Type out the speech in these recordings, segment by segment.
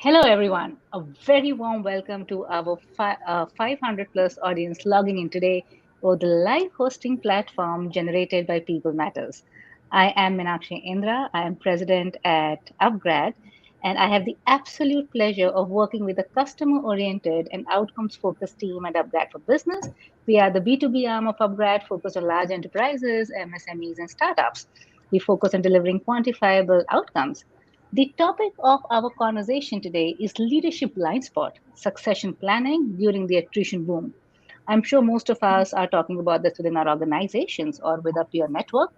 Hello, everyone. A very warm welcome to our 500 plus audience logging in today for the live hosting platform generated by People Matters. I am Meenakshi Indra. I am president at upGrad, and I have the absolute pleasure of working with a customer oriented and outcomes focused team at upGrad for Business. We are the B2B arm of upGrad focused on large enterprises, MSMEs, and startups. We focus on delivering quantifiable outcomes. The topic of our conversation today is leadership blind spot, succession planning during the attrition boom. I'm sure most of us are talking about this within our organizations or with our peer network.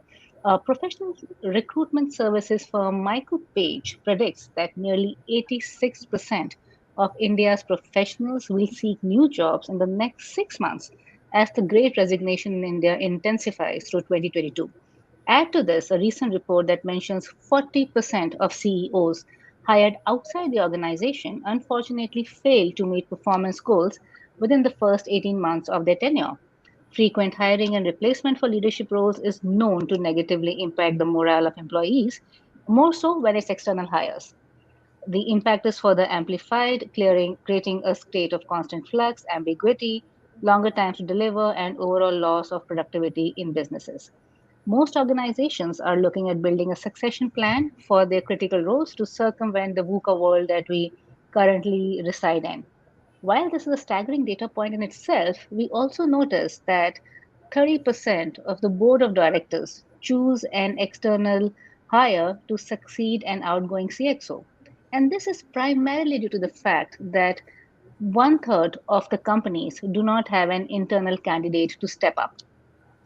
Professional recruitment services firm Michael Page predicts that nearly 86% of India's professionals will seek new jobs in the next 6 months as the great resignation in India intensifies through 2022. Add to this a recent report that mentions 40% of CEOs hired outside the organization unfortunately fail to meet performance goals within the first 18 months of their tenure. Frequent hiring and replacement for leadership roles is known to negatively impact the morale of employees, more so when it's external hires. The impact is further amplified, creating a state of constant flux, ambiguity, longer times to deliver, and overall loss of productivity in businesses. Most organizations are looking at building a succession plan for their critical roles to circumvent the VUCA world that we currently reside in. While this is a staggering data point in itself, we also notice that 30% of the board of directors choose an external hire to succeed an outgoing CXO. And this is primarily due to the fact that one third of the companies do not have an internal candidate to step up,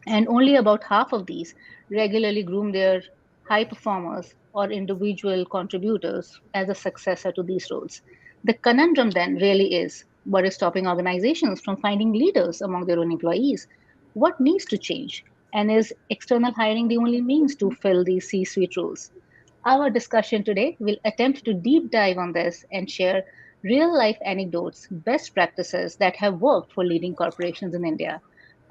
and only about half of these regularly groom their high performers or individual contributors as a successor to these roles. The conundrum then really is what is stopping organizations from finding leaders among their own employees? What needs to change? And is external hiring the only means to fill these C suite roles? Our discussion today will attempt to deep dive on this and share real life anecdotes, best practices that have worked for leading corporations in India.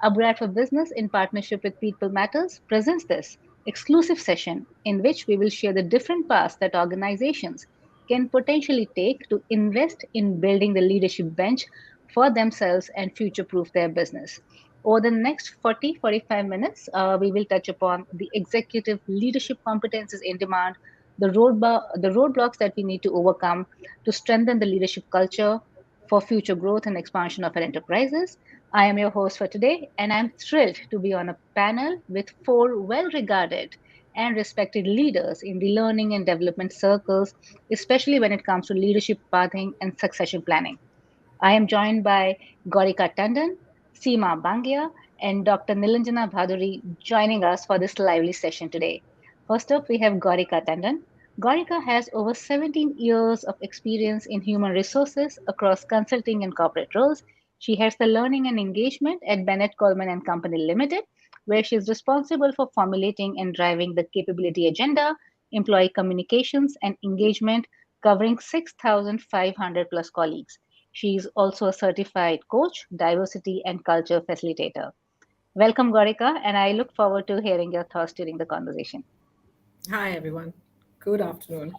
upGrad for Business, in partnership with People Matters, presents this exclusive session in which we will share the different paths that organizations can potentially take to invest in building the leadership bench for themselves and future proof their business. Over the next 45 minutes, we will touch upon the executive leadership competences in demand, the roadblocks that we need to overcome to strengthen the leadership culture for future growth and expansion of our enterprises. I am your host for today, and I'm thrilled to be on a panel with four well regarded and respected leaders in the learning and development circles, especially when it comes to leadership pathing and succession planning. I am joined by Gaurika Tandon, Seema Bangia, and Dr. Nilanjana Bhaduri joining us for this lively session today. First up, we have Gaurika Tandon. Gaurika has over 17 years of experience in human resources across consulting and corporate roles. She heads the learning and engagement at Bennett Coleman and Company Limited, where she is responsible for formulating and driving the capability agenda, employee communications, and engagement, covering 6,500 plus colleagues. She is also a certified coach, diversity, and culture facilitator. Welcome, Gaurika, and I look forward to hearing your thoughts during the conversation. Hi, everyone. Good afternoon.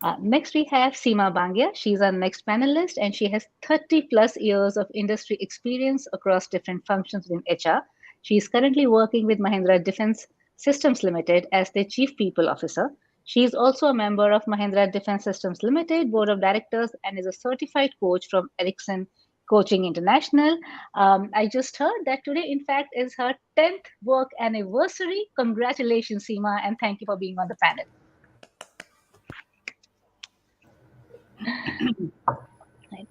Uh, Next, we have Seema Bangia. She's our next panelist, and she has 30 plus years of industry experience across different functions within HR. She is currently working with Mahindra Defense Systems Limited as their Chief People Officer. She is also a member of Mahindra Defense Systems Limited Board of Directors and is a certified coach from Ericsson Coaching International. I just heard that today, in fact, is her 10th work anniversary. Congratulations, Seema, and thank you for being on the panel. Right.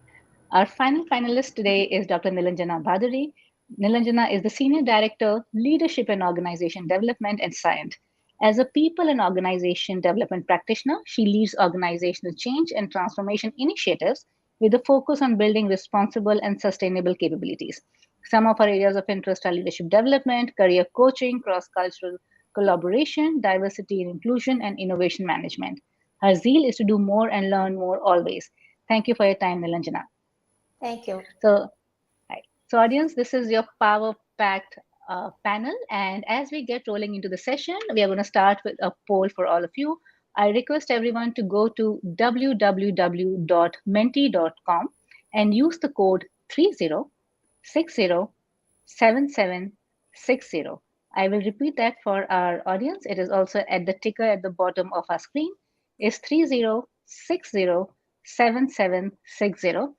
Our final finalist today is Dr. Nilanjana Bhaduri. Nilanjana is the Senior Director, Leadership and Organization Development at Scient. As a people and organization development practitioner, she leads organizational change and transformation initiatives with a focus on building responsible and sustainable capabilities. Some of her areas of interest are leadership development, career coaching, cross cultural collaboration, diversity and inclusion, and innovation management. Her zeal is to do more and learn more always. Thank you for your time, Nilanjana. Thank you. So, right. So, audience, this is your power-packed panel, and as we get rolling into the session, we are going to start with a poll for all of you. I request everyone to go to www.menti.com and use the code 30607760. I will repeat that for our audience. It is also at the ticker at the bottom of our screen. Is 30607760.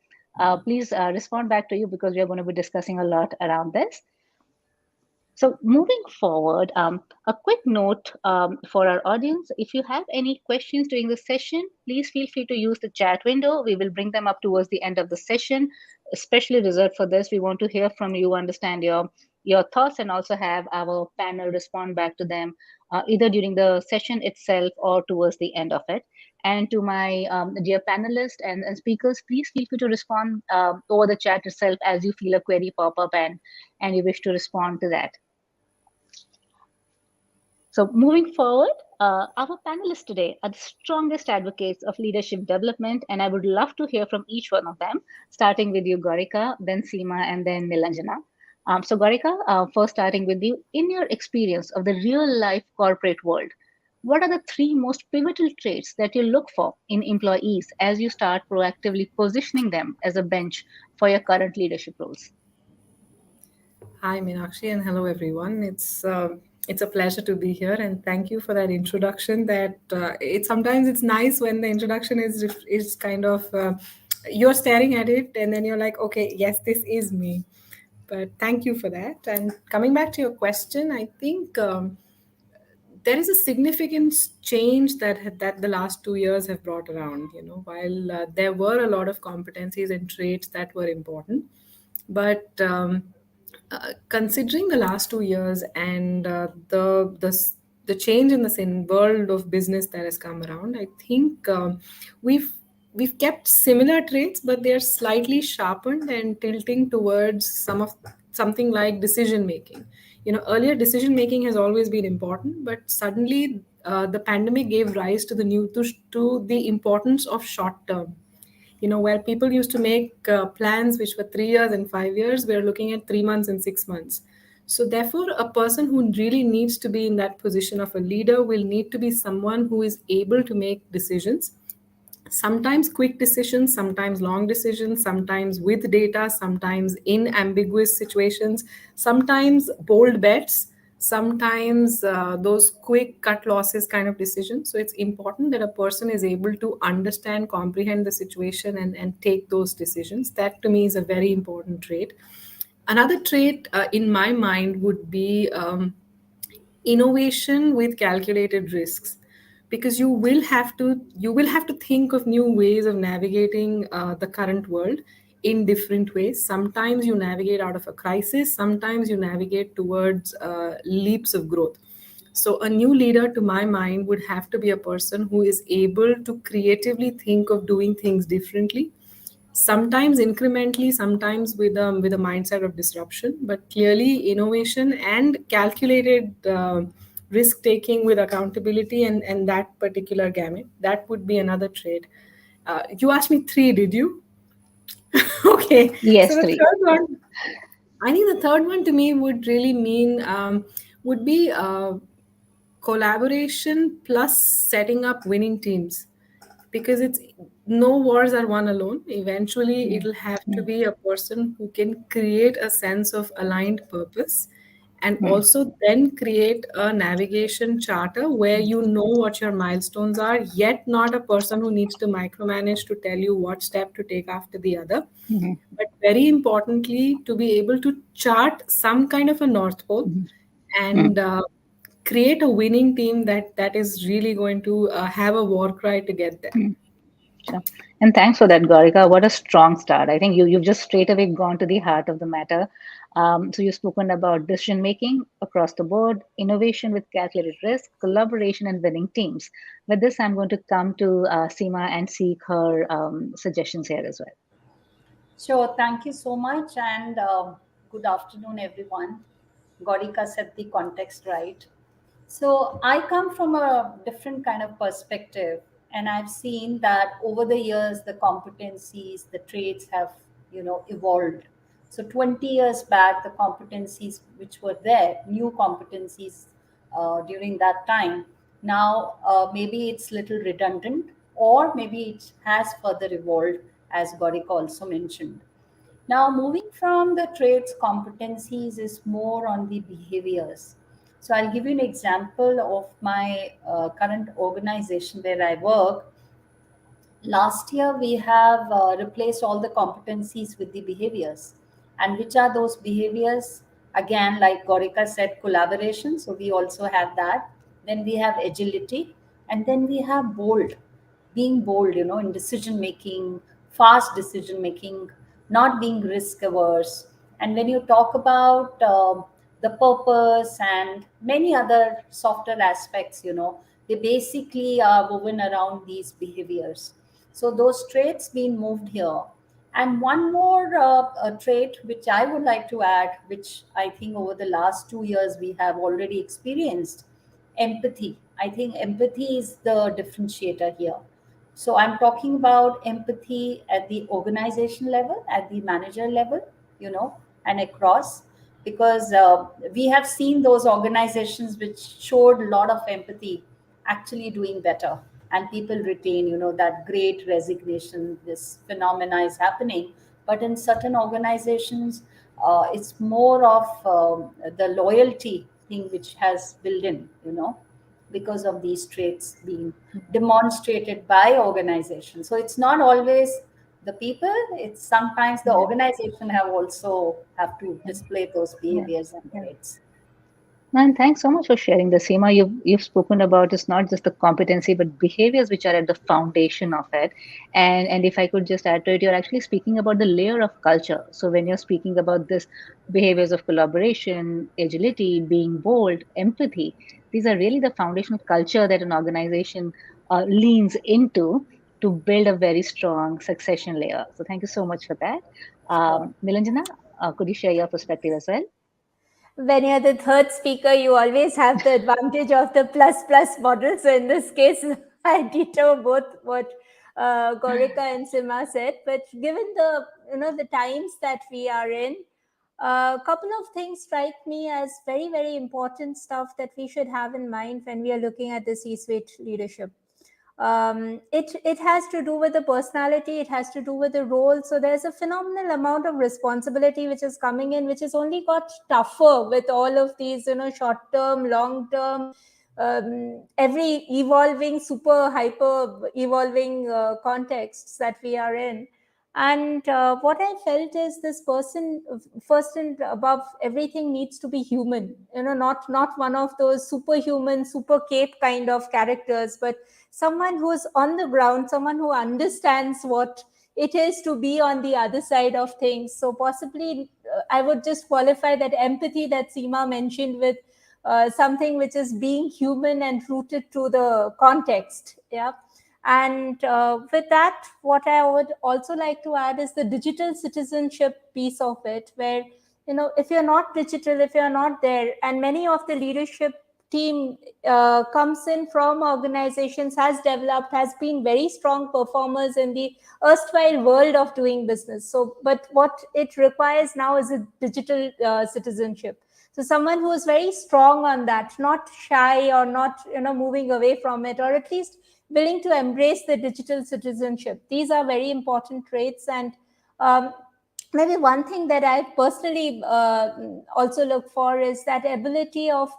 Please respond back to you because we are going to be discussing a lot around this. So, moving forward, a quick note for our audience. If you have any questions during the session, please feel free to use the chat window. We will bring them up towards the end of the session, especially reserved for this. We want to hear from you, understand your thoughts, and also have our panel respond back to them either during the session itself or towards the end of it. And to my dear panelists and speakers, please feel free to respond over the chat itself as you feel a query pop up and you wish to respond to that. So, moving forward, our panelists today are the strongest advocates of leadership development, and I would love to hear from each one of them, starting with you, Gorika, then Seema, and then Nilanjana. So, Gorika, first starting with you, in your experience of the real life corporate world, what are the three most pivotal traits that you look for in employees as you start proactively positioning them as a bench for your current leadership roles? Hi, Meenakshi, and hello, everyone. It's a pleasure to be here, and thank you for that introduction. That it sometimes it's nice when the introduction is kind of you're staring at it, and then you're like, okay, yes, this is me. But thank you for that. And coming back to your question, I think there is a significant change that the last 2 years have brought around. While there were a lot of competencies and traits that were important, but considering the last 2 years and the change in the world of business that has come around, I think we've we've kept similar traits, but they're slightly sharpened and tilting towards something like decision making. Earlier decision making has always been important, but suddenly the pandemic gave rise to to the importance of short term. Where people used to make plans which were 3 years and 5 years, we're looking at 3 months and 6 months. So, therefore, a person who really needs to be in that position of a leader will need to be someone who is able to make decisions, sometimes quick decisions, sometimes long decisions, sometimes with data, sometimes in ambiguous situations, sometimes bold bets, sometimes those quick cut losses kind of decisions. So it's important that a person is able to understand, comprehend the situation, and take those decisions. That to me is a very important trait. Another trait in my mind would be innovation with calculated risks, because you will have to think of new ways of navigating the current world in different ways. Sometimes you navigate out of a crisis, sometimes you navigate towards leaps of growth. So a new leader, to my mind, would have to be a person who is able to creatively think of doing things differently, sometimes incrementally, sometimes with a mindset of disruption, but clearly innovation and calculated risk taking with accountability, and that particular gamut, that would be another trait. You asked me three, did you? Okay, so Yes, the three. third one, I think the third one to me would really mean would be collaboration plus setting up winning teams, because it's no wars are won alone. Eventually Mm, it'll have to mm, be a person who can create a sense of aligned purpose, and mm, also then create a navigation charter where mm, you know what your milestones are, yet not a person who needs to micromanage to tell you what step to take after the other, mm, but very importantly to be able to chart some kind of a north pole mm, mm, and create a winning team that is really going to have a war cry to get there. mm. Sure. And thanks for that, Gorika. What a strong start. I think you've just straight away gone to the heart of the matter. So you've spoken about decision making across the board, innovation with calculated risk, collaboration, and winning teams. With this, I'm going to come to Seema and seek her suggestions here as well. Sure, thank you so much, and good afternoon, everyone. Gorika set the context right. So, I come from a different kind of perspective, and I've seen that over the years, the competencies, the traits have, evolved. So, 20 years back, the competencies which were there, new competencies during that time, Now, maybe it's little redundant, or maybe it has further evolved, as Gorika also mentioned. Now, moving from the traits competencies is more on the behaviors. So, I'll give you an example of my current organization where I work. Last year, we have replaced all the competencies with the behaviors. And which are those behaviors? Again, like Gorika said, collaboration. So we also have that. Then we have agility. And then we have bold, being bold, in decision making, fast decision making, not being risk averse. And when you talk about the purpose and many other softer aspects, they basically are woven around these behaviors. So those traits being moved here. And one more trait which I would like to add, which I think over the last 2 years we have already experienced, empathy. I think empathy is the differentiator here. So I'm talking about empathy at the organization level, at the manager level, and across, because we have seen those organizations which showed a lot of empathy actually doing better, and people retain, that great resignation, this phenomena is happening. But in certain organizations, it's more of the loyalty thing which has built in, because of these traits being demonstrated by organizations. So it's not always the people, it's sometimes the Yeah. organization have to Yeah. display those Yeah. behaviors and Yeah. traits. And thanks so much for sharing the Seema. You've spoken about it's not just the competency, but behaviors which are at the foundation of it. And if I could just add to it, you're actually speaking about the layer of culture. So when you're speaking about this behaviors of collaboration, agility, being bold, empathy, these are really the foundational culture that an organization leans into to build a very strong succession layer. So thank you so much for that. Sure. Nilanjana, could you share your perspective as well? When you're the third speaker, you always have the advantage of the plus plus model. So in this case, I ditto both what Gorika and Sima said. But given the times that we are in, a couple of things strike me as very very important stuff that we should have in mind when we are looking at the C-suite leadership. It has to do with the personality, it has to do with the role. So there's a phenomenal amount of responsibility which is coming in, which has only got tougher with all of these short term, long term, every evolving, super hyper evolving contexts that we are in. And what I felt is this person, first and above everything, needs to be human. Not one of those superhuman, super cape kind of characters, but someone who's on the ground, someone who understands what it is to be on the other side of things. So possibly, I would just qualify that empathy that Seema mentioned with something which is being human and rooted to the context. Yeah. And with that, what I would also like to add is the digital citizenship piece of it, where, if you're not digital, if you're not there, and many of the leadership team comes in from organizations, has developed, has been very strong performers in the erstwhile world of doing business. So, but what it requires now is a digital citizenship. So someone who is very strong on that, not shy or not, moving away from it, or at least willing to embrace the digital citizenship. These are very important traits. And maybe one thing that I personally also look for is that ability of,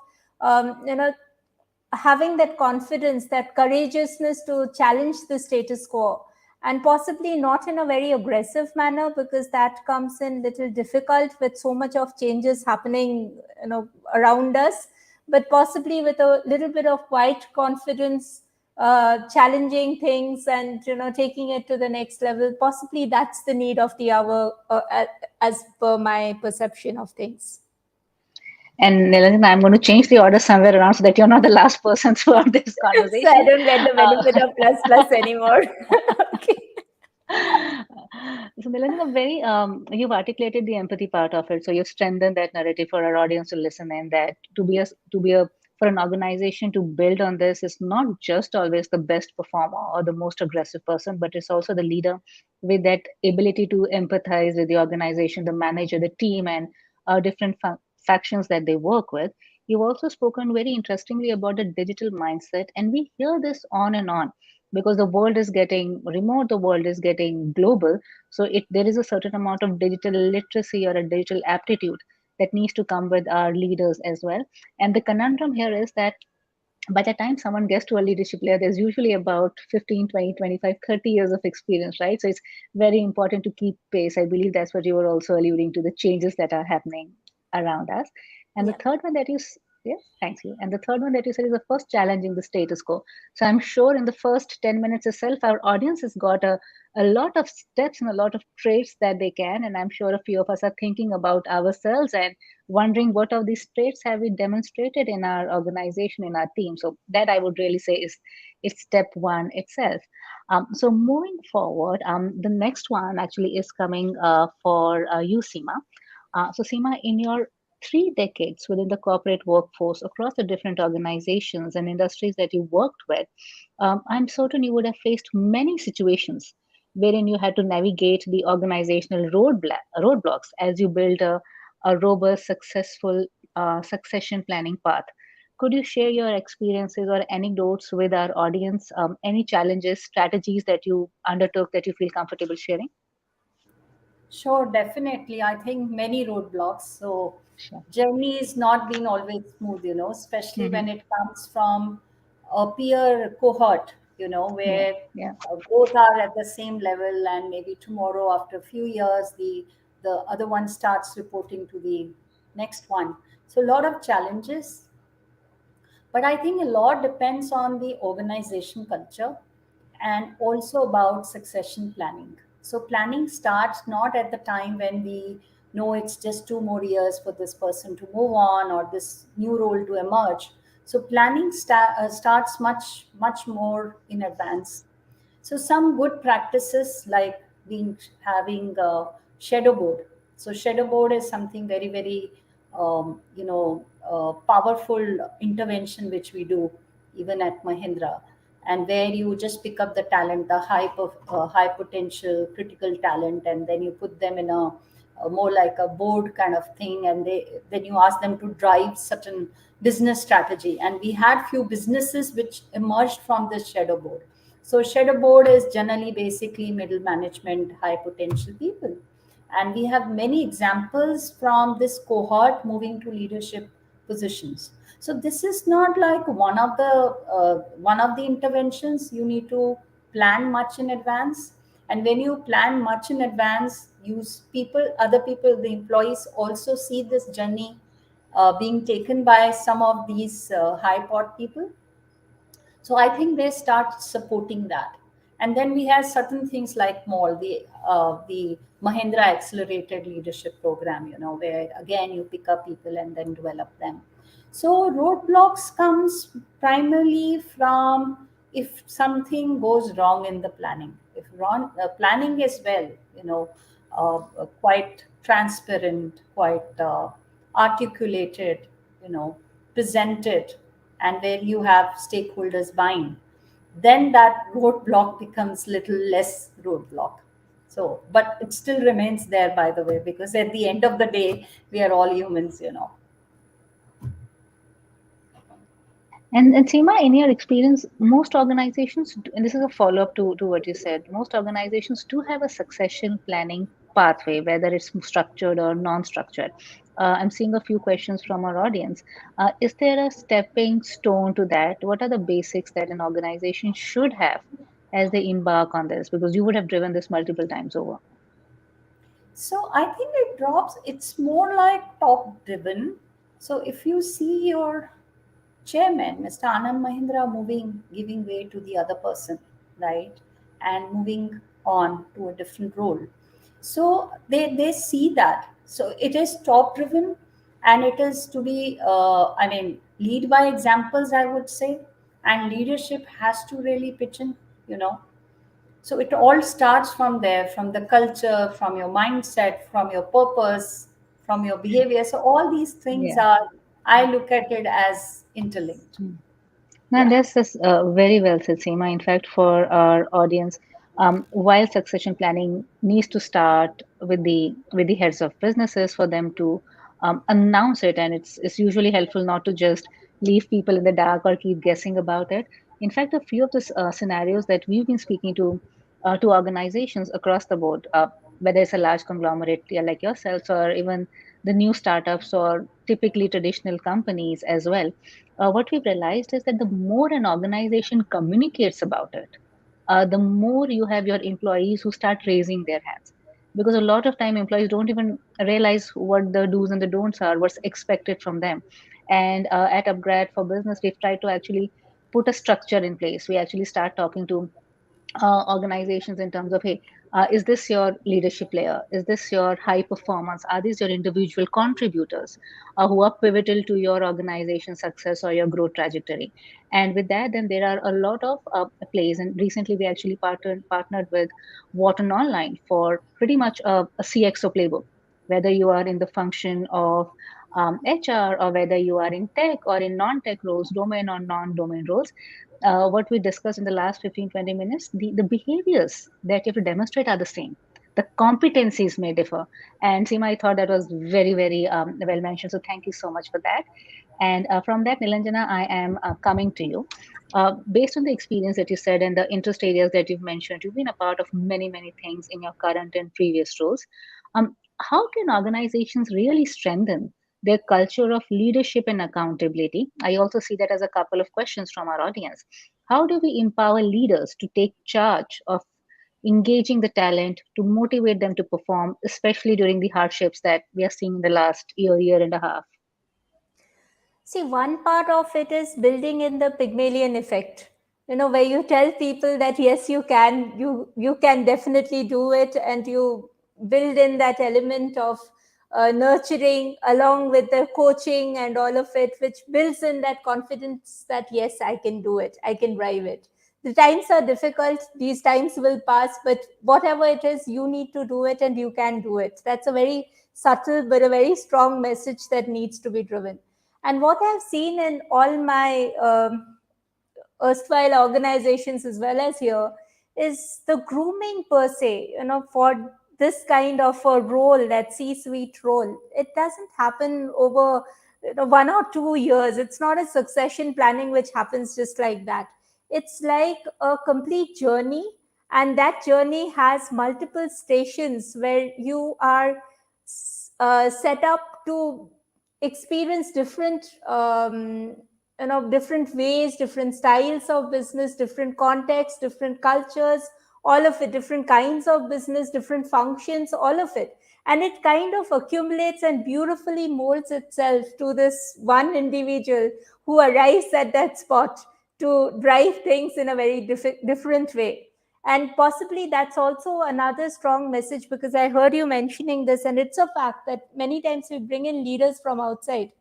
having that confidence, that courageousness to challenge the status quo, and possibly not in a very aggressive manner, because that comes in little difficult with so much of changes happening, around us, but possibly with a little bit of quiet confidence, challenging things and taking it to the next level. Possibly that's the need of the hour, as per my perception of things. And Nilanjan, I'm going to change the order somewhere around so that you're not the last person throughout this So I conversation. don't get the benefit of plus plus anymore. Okay. So Nilanjan, you've articulated the empathy part of it. So you've strengthened that narrative for our audience to listen in, that for an organization to build on this is not just always the best performer or the most aggressive person, but it's also the leader with that ability to empathize with the organization, the manager, the team, and different factions that they work with. You've also spoken very interestingly about the digital mindset, and we hear this on and on because the world is getting remote, the world is getting global. So there is a certain amount of digital literacy or a digital aptitude that needs to come with our leaders as well. And the conundrum here is that by the time someone gets to a leadership layer, there's usually about 15, 20, 25, 30 years of experience, right? So it's very important to keep pace. I believe that's what you were also alluding to, the changes that are happening around us. And the Yeah. third one that yes, thank you. And the third one that you said is, of course, challenging the status quo. So I'm sure in the first 10 minutes itself, our audience has got a lot of steps and a lot of traits that they can. And I'm sure a few of us are thinking about ourselves and wondering what of these traits have we demonstrated in our organization, in our team. So that I would really say is it's step one itself. So moving forward, the next one actually is coming for you, Seema. So Seema, in your 3 decades within the corporate workforce across the different organizations and industries that you worked with, I'm certain you would have faced many situations wherein you had to navigate the organizational roadblocks as you build a robust, successful succession planning path. Could you share your experiences or anecdotes with our audience? Any challenges, strategies that you undertook that you feel comfortable sharing? Sure, definitely. I think many roadblocks. So Sure. journey is not been always smooth, especially Hmm. when it comes from a peer cohort, Yeah, where yeah. both are at the same level, and maybe tomorrow, after a few years, the other one starts reporting to the next one. So a lot of challenges, but I think a lot depends on the organization culture and also about succession planning. So, planning starts not at the time when we know it's just 2 more years for this person to move on or this new role to emerge. So, planning starts much, much more in advance. So some good practices like being having a shadow board. So shadow board is something very very powerful intervention which we do even at Mahindra, and where you just pick up the talent, the high potential critical talent, and then you put them in a more like a board kind of thing, and then you ask them to drive certain business strategy. And we had few businesses which emerged from this shadow board. So shadow board is generally basically middle management, high potential people. And we have many examples from this cohort moving to leadership positions. So this is not like one of the interventions. You need to plan much in advance. And when you plan much in advance, other people, the employees also see this journey being taken by some of these high pot people. So I think they start supporting that. And then we have certain things like MALL, the Mahindra Accelerated Leadership Program, where again you pick up people and then develop them. So roadblocks comes primarily from if something goes wrong in the planning. If planning is well, quite transparent, quite articulated, you know, presented, and where you have stakeholders buying, then that roadblock becomes little less roadblock. So, but it still remains there, by the way, because at the end of the day, we are all humans. And Seema, in your experience, most organizations, and this is a follow up to what you said, most organizations do have a succession planning pathway, whether it's structured or non structured. I'm seeing a few questions from our audience. Is there a stepping stone to that? What are the basics that an organization should have as they embark on this? Because you would have driven this multiple times over. So I think it's more like top driven. So if you see your chairman, Mr. Anand Mahindra, giving way to the other person, right? And moving on to a different role. So they see that. So it is top driven, and it is to be, lead by examples, I would say. And leadership has to really pitch in, you know. So it all starts from there, from the culture, from your mindset, from your purpose, from your behavior. So all these things Yeah. are, I look at it as interlinked. No, Yeah. that's very well said, Seema. In fact, for our audience, while succession planning needs to start with the heads of businesses for them to announce it, and it's usually helpful not to just leave people in the dark or keep guessing about it. In fact, a few of the scenarios that we've been speaking to organizations across the board, whether it's a large conglomerate, yeah, like yourselves, or even the new startups or typically traditional companies as well, what we've realized is that the more an organization communicates about it, the more you have your employees who start raising their hands. Because a lot of time employees don't even realize what the do's and the don'ts are, what's expected from them. And at upgrad for business, we've tried to actually put a structure in place. We actually start talking to organizations in terms of, hey, is this your leadership layer? Is this your high performance? Are these your individual contributors who are pivotal to your organization's success or your growth trajectory? And with that, then there are a lot of plays. And recently, we actually partnered with Wharton Online for pretty much a CXO playbook. Whether you are in the function of HR, or whether you are in tech or in non-tech roles, domain or non-domain roles, what we discussed in the last 15-20 minutes, the behaviors that you have to demonstrate are the same. The competencies may differ. And Seema, I thought that was very, very well mentioned. So thank you so much for that. And from that, Nilanjana, I am coming to you. Based on the experience that you said and the interest areas that you've mentioned, you've been a part of many, many things in your current and previous roles. How can organizations really strengthen their culture of leadership and accountability? I also see that as a couple of questions from our audience. How do we empower leaders to take charge of engaging the talent to motivate them to perform, especially during the hardships that we are seeing in the last year and a half? See, one part of it is building in the Pygmalion effect. Where you tell people that yes, you can definitely do it, and you build in that element of nurturing along with the coaching and all of it, which builds in that confidence that yes, I can do it, I can drive it. The times are difficult; these times will pass, but whatever it is, you need to do it, and you can do it. That's a very subtle but a very strong message that needs to be driven. And what I've seen in all my erstwhile organizations as well as here is the grooming per se, for this kind of a role, that C-suite role. It doesn't happen over 1 or 2 years. It's not a succession planning which happens just like that. It's like a complete journey, and that journey has multiple stations where you are set up to experience different ways, different styles of business, different contexts, different cultures, all of it, different kinds of business, different functions, all of it. And it kind of accumulates and beautifully molds itself to this one individual who arrives at that spot to drive things in a very different way. And possibly that's also another strong message, because I heard you mentioning this, and it's a fact that many times we bring in leaders from outside,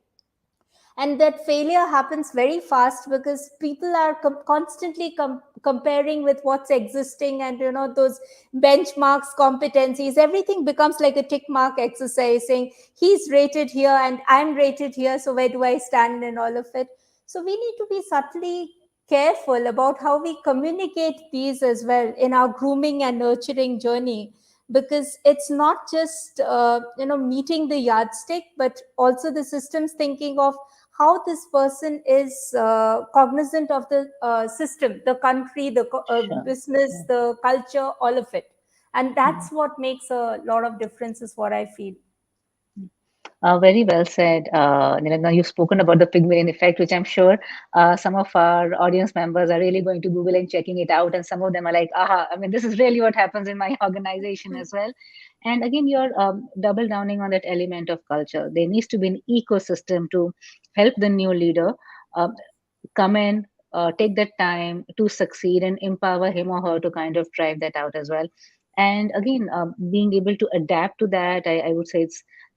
and that failure happens very fast because people are constantly comparing with what's existing, and those benchmarks, competencies, everything becomes like a tick mark exercise, saying he's rated here and I'm rated here, so where do I stand in all of it. So we need to be subtly careful about how we communicate these as well in our grooming and nurturing journey, because it's not just meeting the yardstick, but also the systems thinking of how this person is cognizant of the system, the country, the Sure. business, Yeah. the culture, all of it. And Mhm. that's what makes a lot of difference, is what I feel. Very well said, Nilendra. You've spoken about the Pygmalion effect, which I'm sure some of our audience members are really going to Google and checking it out. And some of them are like, aha, I mean, this is really what happens in my organization as well. And again, you're double downing on that element of culture. There needs to be an ecosystem to help the new leader uh, come in, take that time to succeed and empower him or her to kind of drive that out as well. And again, being able to adapt to that, I would say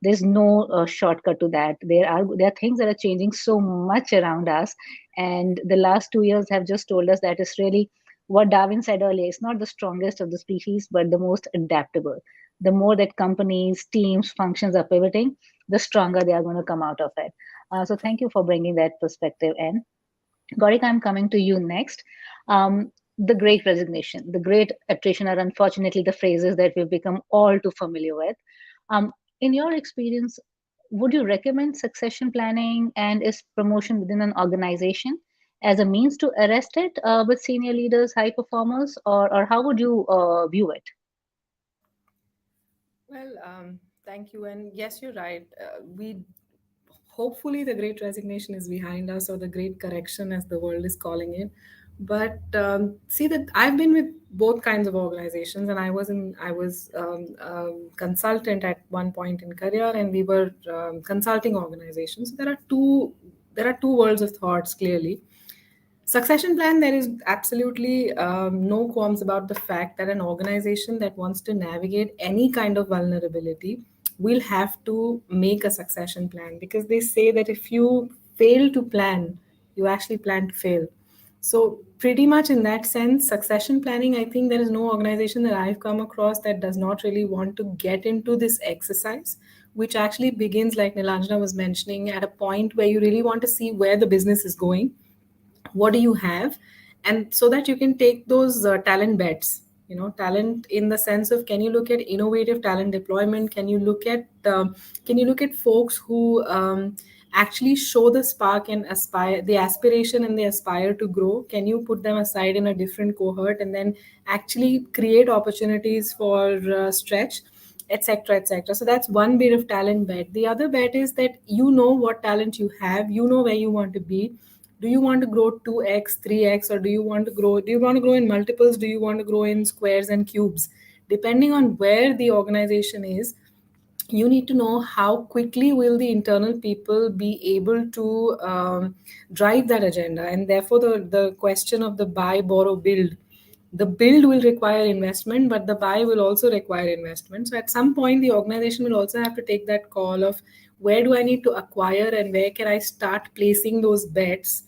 there's no shortcut to that. There are things that are changing so much around us, and the last 2 years have just told us that it's really what Darwin said earlier. It's not the strongest of the species, but the most adaptable. The more that companies, teams, functions are pivoting, the stronger they are going to come out of it. So thank you for bringing that perspective in. Gaurika, I'm coming to you next. The great resignation, the great attrition are unfortunately the phrases that we've become all too familiar with. In your experience, would you recommend succession planning and is promotion within an organization as a means to arrest it with senior leaders, high performers, or how would you view it? Well, thank you. And yes, you're right. We hopefully the great resignation is behind us, or the great correction, as the world is calling it. But see that I've been with both kinds of organizations, and I was consultant at one point in career, and we were consulting organizations. There are two worlds of thoughts clearly. Succession plan, there is absolutely no qualms about the fact that an organization that wants to navigate any kind of vulnerability will have to make a succession plan, because they say that if you fail to plan, you actually plan to fail. So, pretty much in that sense, succession planning, I think there is no organization that I've come across that does not really want to get into this exercise, which actually begins, like Nilanjana was mentioning, at a point where you really want to see where the business is going, what do you have, and so that you can take those talent bets. Talent in the sense of, can you look at innovative talent deployment, can you look at folks who actually show the spark and aspire the aspiration, and they aspire to grow. Can you put them aside in a different cohort and then actually create opportunities for stretch, etc., etc. So that's one bit of talent bet. The other bet is that you know what talent you have, you know where you want to be. Do you want to grow 2x 3x, or do you want to grow in multiples, do you want to grow in squares and cubes? Depending on where the organization is, you need to know how quickly will the internal people be able to drive that agenda. And therefore the question of the buy, borrow, build, the build will require investment, but the buy will also require investment. So at some point the organization will also have to take that call of, where do I need to acquire, and where can I start placing those bets.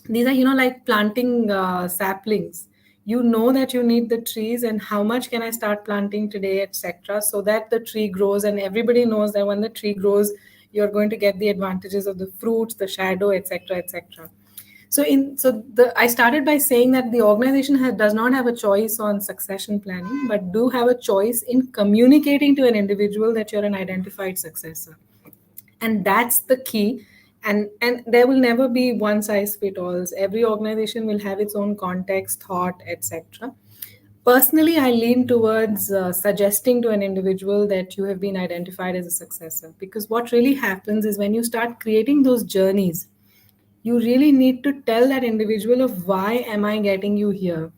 These are, like planting saplings. You know that you need the trees, and how much can I start planting today, etc., so that the tree grows, and everybody knows that when the tree grows, you're going to get the advantages of the fruits, the shadow, etc., etc. I started by saying that the organization does not have a choice on succession planning, but do have a choice in communicating to an individual that you're an identified successor, and that's the key. And there will never be one size fit alls. Every organization will have its own context, thought, etc. Personally, I lean towards suggesting to an individual that you have been identified as a successor, because what really happens is, when you start creating those journeys, you really need to tell that individual of, why am I getting you here,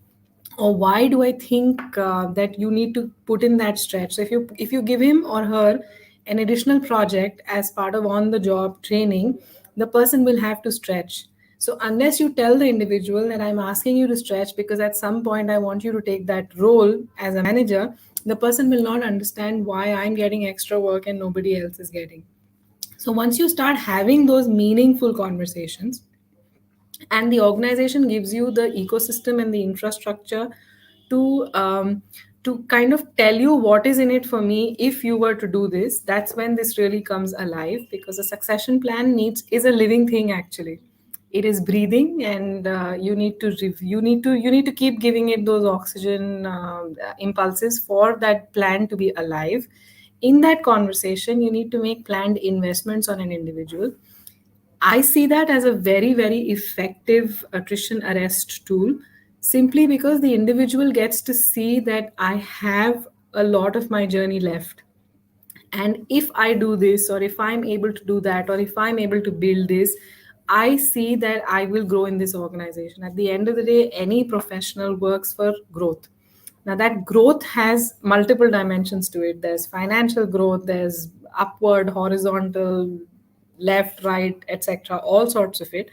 or why do I think that you need to put in that stretch. So if you give him or her an additional project as part of on the job training, the person will have to stretch. So unless you tell the individual that I'm asking you to stretch because at some point I want you to take that role as a manager, the person will not understand why I'm getting extra work and nobody else is getting. So once you start having those meaningful conversations, and the organization gives you the ecosystem and the infrastructure to kind of tell you what is in it for me if you were to do this, that's when this really comes alive, because a succession plan is a living thing actually. It is breathing, and you need to keep giving it those oxygen impulses for that plan to be alive. In that conversation, you need to make planned investments on an individual. I see that as a very, very effective attrition arrest tool, simply because the individual gets to see that I have a lot of my journey left. And if I do this, or if I'm able to do that, or if I'm able to build this, I see that I will grow in this organization. At the end of the day, any professional works for growth. Now, that growth has multiple dimensions to it. There's financial growth, there's upward, horizontal, left, right, etc., all sorts of it.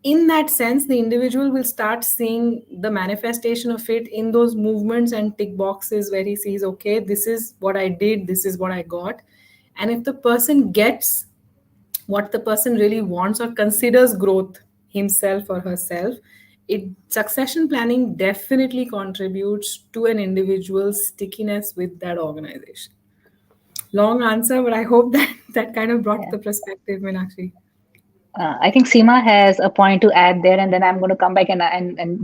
In that sense, the individual will start seeing the manifestation of it in those movements and tick boxes where he sees, okay, this is what I did, this is what I got. And if the person gets what the person really wants or considers growth himself or herself, succession planning definitely contributes to an individual's stickiness with that organization. Long answer, but I hope that kind of brought Yeah. the perspective, Meenakshi. I think Seema has a point to add there, and then I'm going to come back and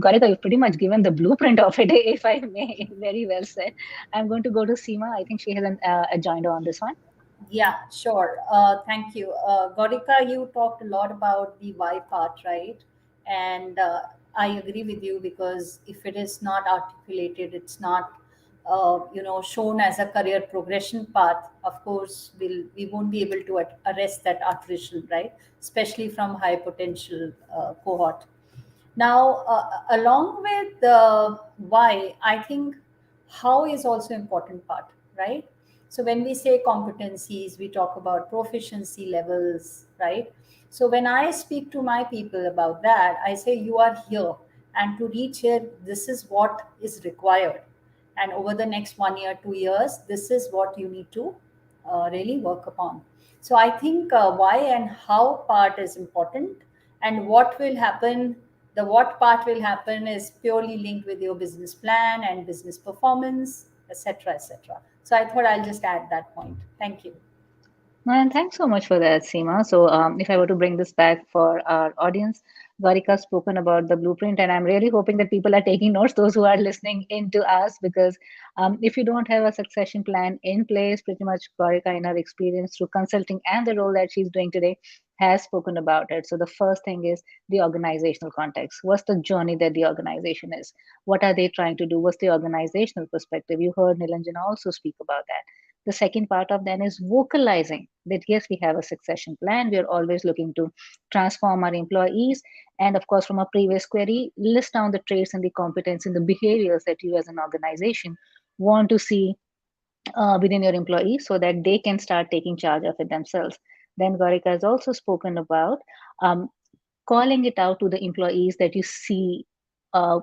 Garika, you've pretty much given the blueprint of it, if I may. Very well said. I'm going to go to Seema. I think she hasn't joined on this one. Yeah, sure. Thank you. Gorika, you talked a lot about the why part, right? And I agree with you, because if it is not articulated, it's not, shown as a career progression path. Of course, we won't be able to arrest that attrition, right? Especially from high potential cohort. Now, along with the why, I think how is also important part, right? So when we say competencies, we talk about proficiency levels, right? So when I speak to my people about that, I say you are here, and to reach here, this is what is required. And over the next 1 year, 2 years, this is what you need to really work upon. So I think why and how part is important, and what will happen. The what part will happen is purely linked with your business plan and business performance, etc., etc. So I thought I'll just add that point. Thank you. And thanks so much for that, Seema. So, if I were to bring this back for our audience, Garika spoken about the blueprint, and I'm really hoping that people are taking notes, those who are listening in to us, because if you don't have a succession plan in place, pretty much Garika, in her experience through consulting and the role that she's doing today, has spoken about it. So, the first thing is the organizational context. What's the journey that the organization is? What are they trying to do? What's the organizational perspective? You heard Nilanjana also speak about that. The second part of then is vocalizing that yes, we have a succession plan. We are always looking to transform our employees. And of course, from a previous query, list down the traits and the competence and the behaviors that you as an organization want to see within your employees so that they can start taking charge of it themselves. Then Gorika has also spoken about um, calling it out to the employees that you see uh,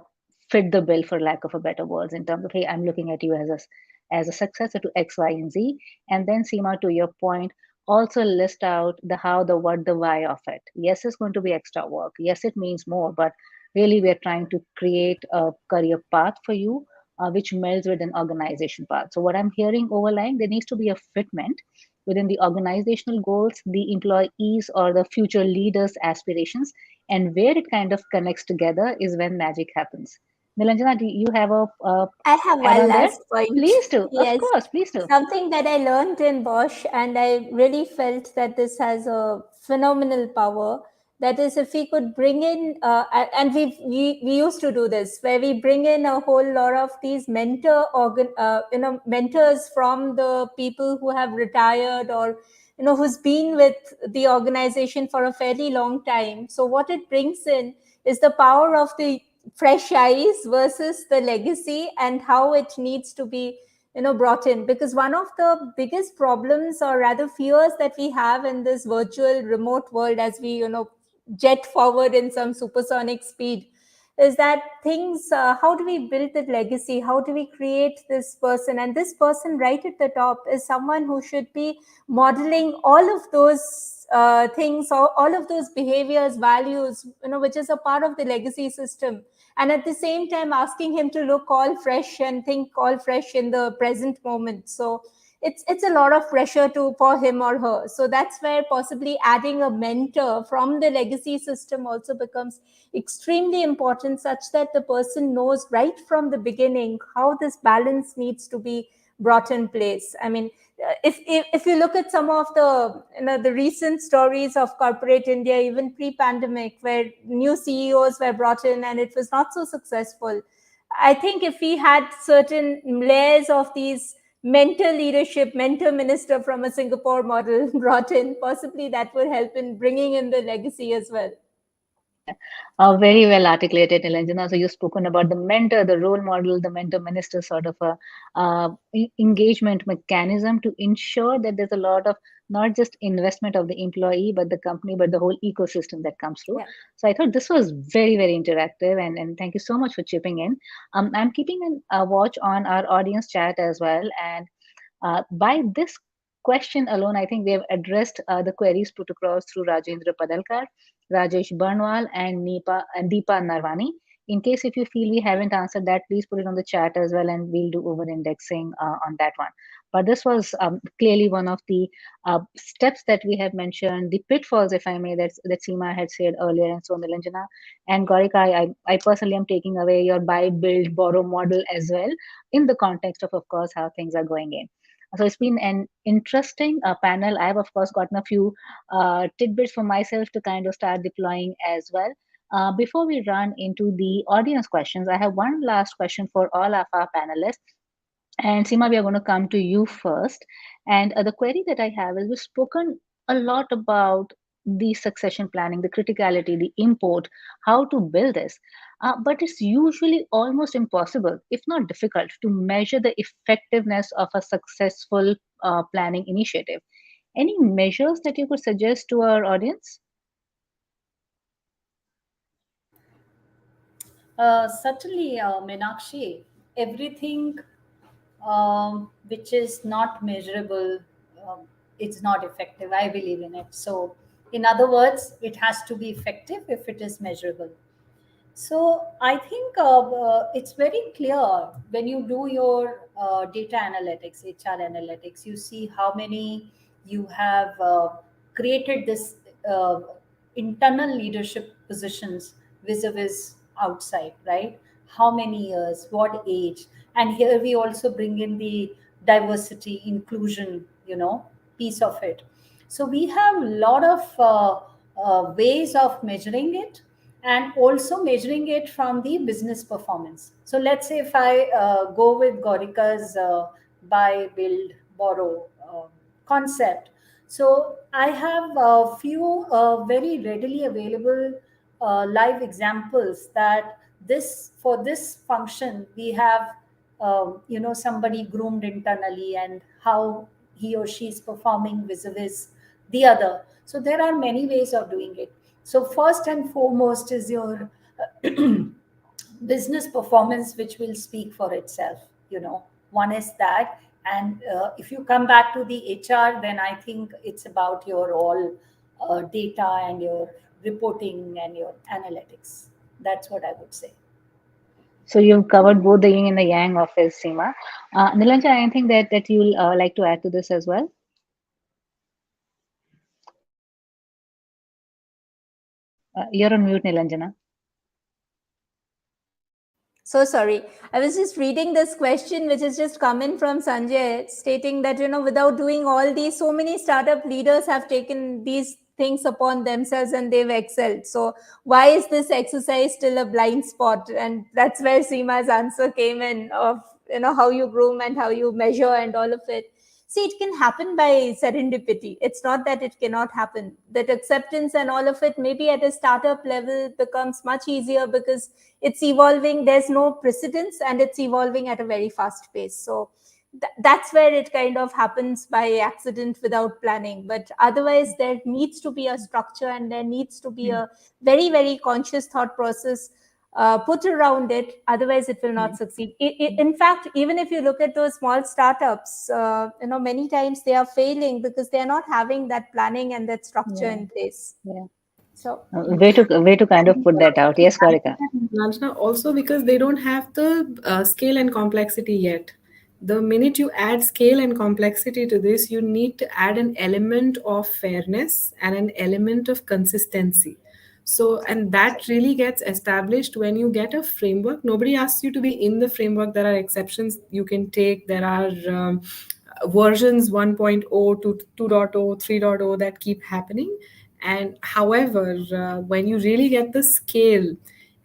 fit the bill, for lack of a better words, in terms of, hey, I'm looking at you as a successor to X, Y, and Z. And then Seema, to your point, also list out the how, the what, the why of it. Yes, it's going to be extra work. Yes, it means more, but really we're trying to create a career path for you, which melds with an organization path. So what I'm hearing overlying, there needs to be a fitment within the organizational goals, the employees or the future leaders' aspirations, and where it kind of connects together is when magic happens. Nilanjana, do you have a I have add one on there? last point. Please do. Of Yes, course, please do. something that I learned in Bosch, and I really felt that this has a phenomenal power. That is, if we could bring in, and we used to do this, where we bring in a whole lot of these mentors from the people who have retired, or who's been with the organization for a fairly long time. So what it brings in is the power of the fresh eyes versus the legacy, and how it needs to be brought in. Because one of the biggest problems, or rather fears, that we have in this virtual remote world, as we jet forward in some supersonic speed, is that things, how do we build the legacy, how do we create this person? And this person right at the top is someone who should be modeling all of those things, or all of those behaviors, values, which is a part of the legacy system, and at the same time asking him to look all fresh and think all fresh in the present moment. So it's a lot of pressure for him or her. So that's where possibly adding a mentor from the legacy system also becomes extremely important, such that the person knows right from the beginning how this balance needs to be brought in place. I mean, if you look at some of the recent stories of corporate India, even pre-pandemic, where new CEOs were brought in and it was not so successful, I think if we had certain layers of these mentor leadership, mentor minister from a Singapore model brought in, possibly that would help in bringing in the legacy as well. Yeah, very well articulated, Nilanjana. So you've spoken about the mentor, the role model, the mentor minister sort of a engagement mechanism to ensure that there's a lot of not just investment of the employee, but the company, but the whole ecosystem that comes through. Yeah. So I thought this was very, very interactive, and thank you so much for chipping in. I'm keeping a watch on our audience chat as well, and by this question alone, I think we have addressed the queries put across through Rajendra Padalkar, Rajesh Barnwal, and Deepa Narvani. In case if you feel we haven't answered that, please put it on the chat as well, and we'll do over indexing on that one. But this was clearly one of the steps that we have mentioned, the pitfalls, if I may, that Seema had said earlier, and so on, Nilanjana. And Gorika, I personally am taking away your buy, build, borrow model as well, in the context of course, how things are going in. So it's been an interesting panel. I have, of course, gotten a few tidbits for myself to kind of start deploying as well. Before we run into the audience questions, I have one last question for all of our panelists. And Seema, we are going to come to you first. And the query that I have is we've spoken a lot about the succession planning, the criticality, the import, how to build this. But it's usually almost impossible, if not difficult, to measure the effectiveness of a successful planning initiative. Any measures that you could suggest to our audience? Certainly, Meenakshi, everything which is not measurable, um, it's not effective. I believe in it. So, in other words, it has to be effective if it is measurable. So I think it's very clear when you do your data analytics, HR analytics, you see how many you have created this uh, internal leadership positions vis-a-vis outside, right? How many years, what age? And here we also bring in the diversity, inclusion, piece of it. So we have a lot of ways of measuring it, and also measuring it from the business performance. So let's say if I go with Gorika's buy, build, borrow concept. So I have a few very readily available live examples that this for this function we have somebody groomed internally and how he or she is performing vis-a-vis the other. So there are many ways of doing it. So first and foremost is your business performance, which will speak for itself. One is that, and if you come back to the HR, then I think it's about your all data and your reporting and your analytics. That's what I would say. So you've covered both the yin and the yang of his, Seema. Nilanjan, anything that you'll like to add to this as well? You're on mute, Nilanjana. So sorry. I was just reading this question, which has just come in from Sanjay, stating that, without doing all these, so many startup leaders have taken these things upon themselves and they've excelled. So why is this exercise still a blind spot? And that's where Seema's answer came in of, how you groom and how you measure and all of it. See, it can happen by serendipity. It's not that it cannot happen. That acceptance and all of it, maybe at a startup level, becomes much easier because it's evolving. There's no precedence and it's evolving at a very fast pace. So that's where it kind of happens by accident without planning. But otherwise, there needs to be a structure and there needs to be a very, very conscious thought process put around it. Otherwise, it will not succeed. In fact, even if you look at those small startups, many times they are failing because they are not having that planning and that structure in place. Yeah. So Way to kind of put that out. Yes, Karika. Lanchana, also because they don't have the scale and complexity yet. The minute you add scale and complexity to this, you need to add an element of fairness and an element of consistency. So, and that really gets established when you get a framework. Nobody asks you to be in the framework. There are exceptions you can take. There are versions 1.0 to 2.0, 3.0 that keep happening. And however, when you really get the scale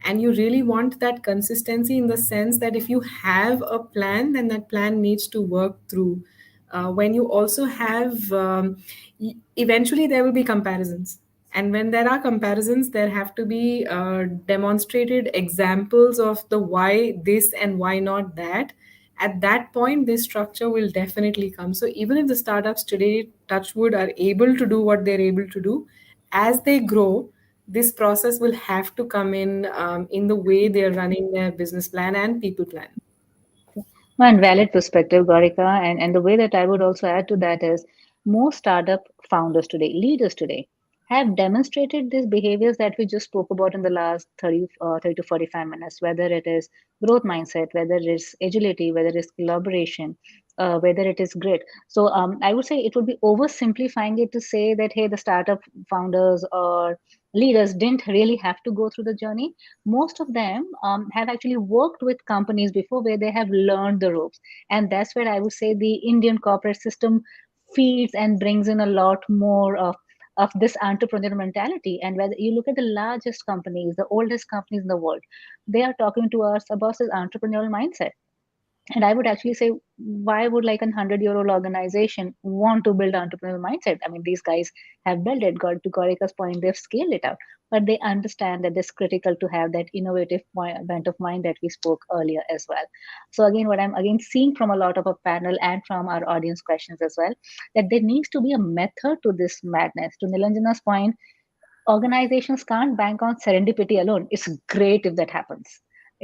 and you really want that consistency in the sense that if you have a plan, then that plan needs to work through. When you also have, eventually there will be comparisons. And when there are comparisons, there have to be demonstrated examples of the why this and why not that. At that point, this structure will definitely come. So even if the startups today, Touchwood, are able to do what they're able to do, as they grow, this process will have to come in the way they're running their business plan and people plan. One valid perspective, Gorika. And the way that I would also add to that is most startup founders today, leaders today, have demonstrated these behaviors that we just spoke about in the last 30 to 45 minutes, whether it is growth mindset, whether it is agility, whether it is collaboration, whether it is grit. So I would say it would be oversimplifying it to say that, hey, the startup founders or leaders didn't really have to go through the journey. Most of them have actually worked with companies before where they have learned the ropes. And that's where I would say the Indian corporate system feeds and brings in a lot more of this entrepreneurial mentality. And whether you look at the largest companies, the oldest companies in the world, they are talking to us about this entrepreneurial mindset. And I would actually say, why would like a 100-year-old organization want to build entrepreneurial mindset? I mean, these guys have built it. Got to Korika's point, they've scaled it out, but they understand that it's critical to have that innovative bent of mind that we spoke earlier as well. So again, what I'm again seeing from a lot of our panel and from our audience questions as well, that there needs to be a method to this madness. To Nilanjana's point, organizations can't bank on serendipity alone. It's great if that happens.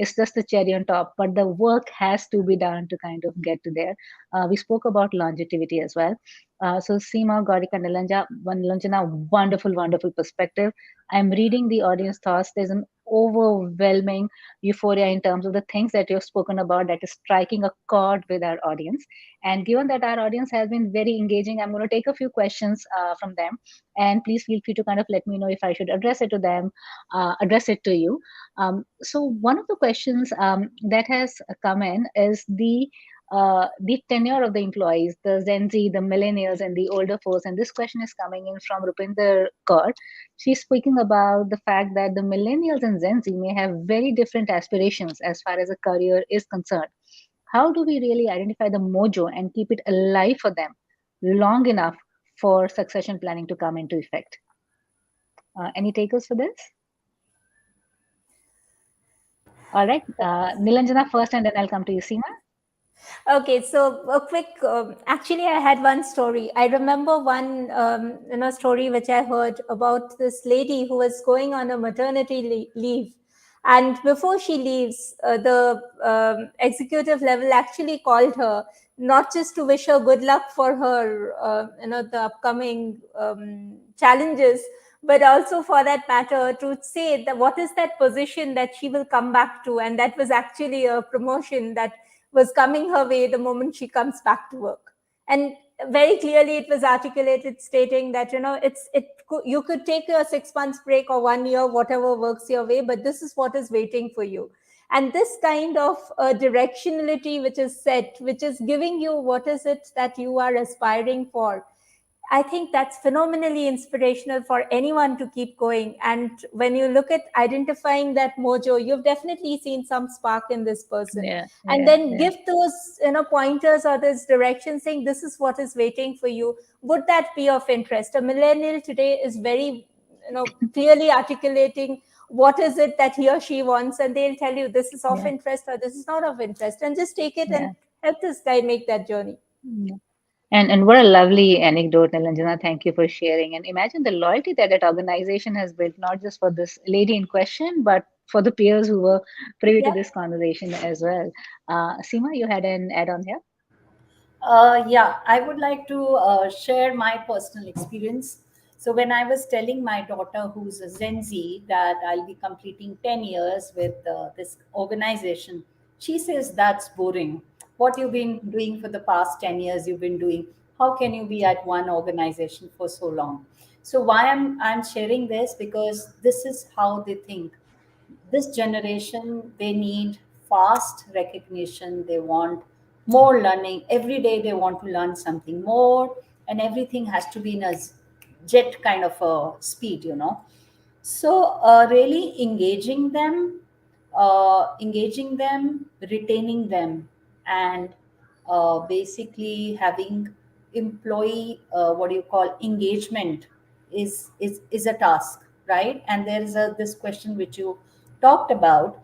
It's just the cherry on top, but the work has to be done to kind of get to there. We spoke about longevity as well. So Seema, Gaurika, Nilanjana, wonderful, wonderful perspective. I'm reading the audience thoughts. There's an overwhelming euphoria in terms of the things that you've spoken about that is striking a chord with our audience. And given that our audience has been very engaging, I'm going to take a few questions from them, and please feel free to kind of let me know if I should address it to them, address it to you. So one of the questions that has come in is the tenure of the employees, the Gen Z, the millennials, and the older folks. And this question is coming in from Rupinder Kaur. She's speaking about the fact that the millennials and Gen Z may have very different aspirations as far as a career is concerned. How do we really identify the mojo and keep it alive for them long enough for succession planning to come into effect? Any takers for this? All right, Nilanjana first, and then I'll come to you, Seema. Okay, so a quick. Actually, I had one story. I remember one, story which I heard about this lady who was going on a maternity leave, and before she leaves, the executive level actually called her, not just to wish her good luck for her, the upcoming challenges, but also for that matter to say that what is that position that she will come back to, and that was actually a promotion that was coming her way the moment she comes back to work. And very clearly it was articulated, stating that you could take a 6 months break or 1 year, whatever works your way, but this is what is waiting for you. And this kind of directionality which is set, which is giving you what is it that you are aspiring for, I think that's phenomenally inspirational for anyone to keep going. And when you look at identifying that mojo, you've definitely seen some spark in this person. And then give those pointers or this direction, saying this is what is waiting for you. Would that be of interest? A millennial today is very clearly articulating what is it that he or she wants, and they'll tell you this is of interest or this is not of interest, and just take it and help this guy make that journey. And what a lovely anecdote, Nilanjana. Thank you for sharing. And imagine the loyalty that that organization has built, not just for this lady in question, but for the peers who were privy to this conversation as well. Seema, you had an add-on here? Yeah, I would like to share my personal experience. So, when I was telling my daughter, who's a Gen Z, that I'll be completing 10 years with this organization, she says, that's boring. What you've been doing for the past 10 years, you've been doing. How can you be at one organization for so long? So, why I'm sharing this? Because this is how they think. This generation, they need fast recognition. They want more learning every day. They want to learn something more, and everything has to be in a jet kind of a speed. So really engaging them, retaining them, and basically having employee what do you call engagement is a task, right? And there is this question which you talked about.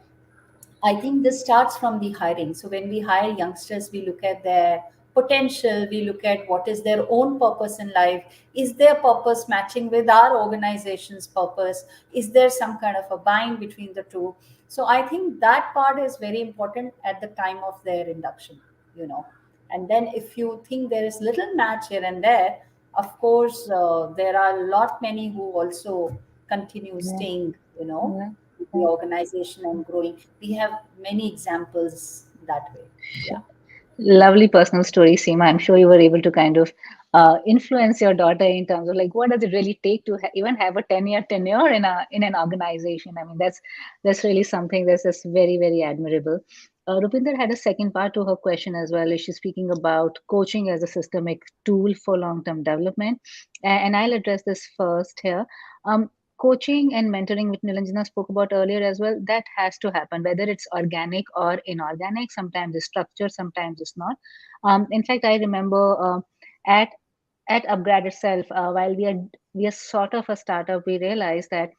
I think this starts from the hiring. So when we hire youngsters, we look at their potential, we look at what is their own purpose in life. Is their purpose matching with our organization's purpose? Is there some kind of a bind between the two? So I think that part is very important at the time of their induction. And then if you think there is little match here and there, Of course, there are a lot many who also continue Yeah, staying, yeah, in the yeah. organization and growing. We have many examples that way. Yeah. Sure. Lovely personal story, Seema. I'm sure you were able to kind of influence your daughter in terms of like what does it really take to even have a 10-year tenure in an organization. I mean, that's really something that's just very, very admirable. Rupinder had a second part to her question as well. Is she's speaking about coaching as a systemic tool for long-term development, and I'll address this first here. Um, Coaching and mentoring, which Nilanjana spoke about earlier as well, that has to happen, whether it's organic or inorganic. Sometimes it's structured, sometimes it's not. In fact, I remember at upGrad itself, while we are sort of a startup, we realized that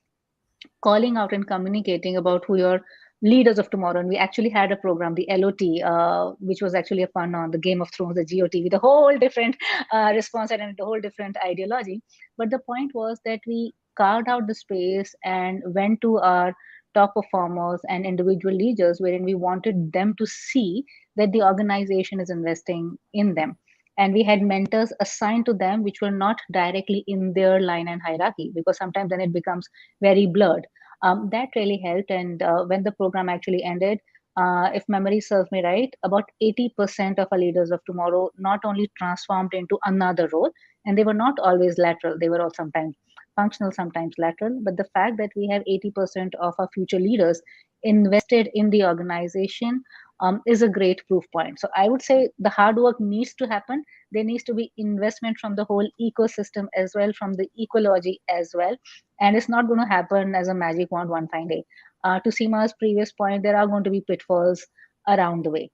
calling out and communicating about who your leaders of tomorrow. And we actually had a program, the LOT, which was actually a pun on the Game of Thrones, the GOT, with a whole different response and a whole different ideology. But the point was that we carved out the space and went to our top performers and individual leaders, wherein we wanted them to see that the organization is investing in them. And we had mentors assigned to them, which were not directly in their line and hierarchy, because sometimes then it becomes very blurred. That really helped. And when the program actually ended, if memory serves me right, about 80% of our leaders of tomorrow not only transformed into another role, and they were not always lateral, they were all sometimes functional, sometimes lateral. But the fact that we have 80% of our future leaders invested in the organization is a great proof point. So I would say the hard work needs to happen. There needs to be investment from the whole ecosystem as well, from the ecology as well, and it's not going to happen as a magic wand one fine day. To Seema's previous point, there are going to be pitfalls around the way.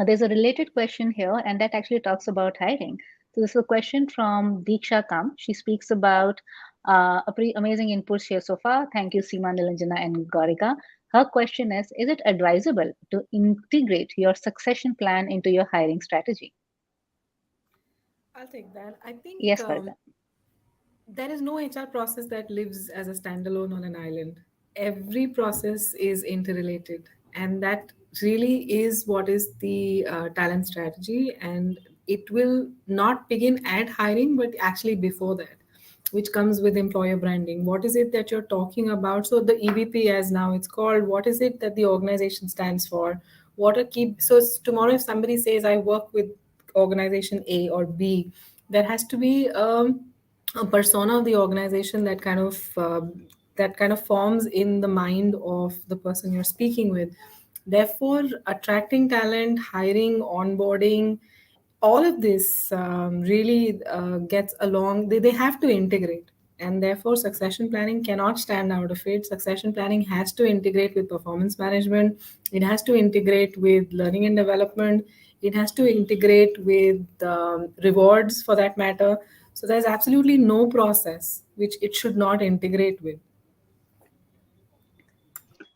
There's a related question here, and that actually talks about hiring. So this is a question from Diksha Kam. She speaks about a pretty amazing inputs here so far. Thank you, Seema, Nilanjana, and Gaurika. Her question is it advisable to integrate your succession plan into your hiring strategy? I'll take that. I think Yes, Gaurika. there is no HR process that lives as a standalone on an island. Every process is interrelated, and that really is what is the talent strategy. And it will not begin at hiring, but actually before that, which comes with employer branding. What is it that you're talking about? So the EVP, as now it's called, what is it that the organization stands for? What are key? So tomorrow, if somebody says I work with organization A or B, there has to be a persona of the organization that kind of forms in the mind of the person you're speaking with. Therefore, attracting talent, hiring, onboarding, all of this really gets along. They have to integrate, and therefore succession planning cannot stand out of it. Succession planning has to integrate with performance management. It has to integrate with learning and development. It has to integrate with rewards, for that matter. So there's absolutely no process which it should not integrate with.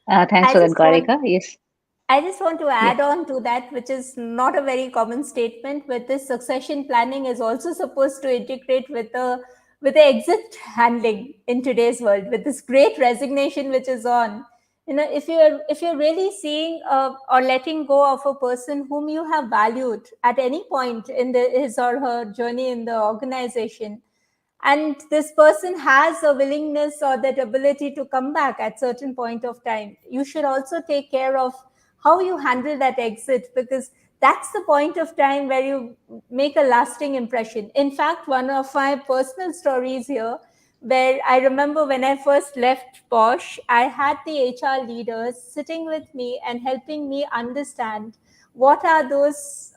Thanks I for that, just want Gaurika. Yes. I just want to Yeah. add on to that, which is not a very common statement, but this succession planning is also supposed to integrate with the exit handling in today's world, with this great resignation which is on. If you're really seeing or letting go of a person whom you have valued at any point in his or her journey in the organization, and this person has a willingness or that ability to come back at certain point of time, you should also take care of how you handle that exit, because that's the point of time where you make a lasting impression. In fact, one of my personal stories here, where I remember when I first left Bosch, I had the HR leaders sitting with me and helping me understand what are those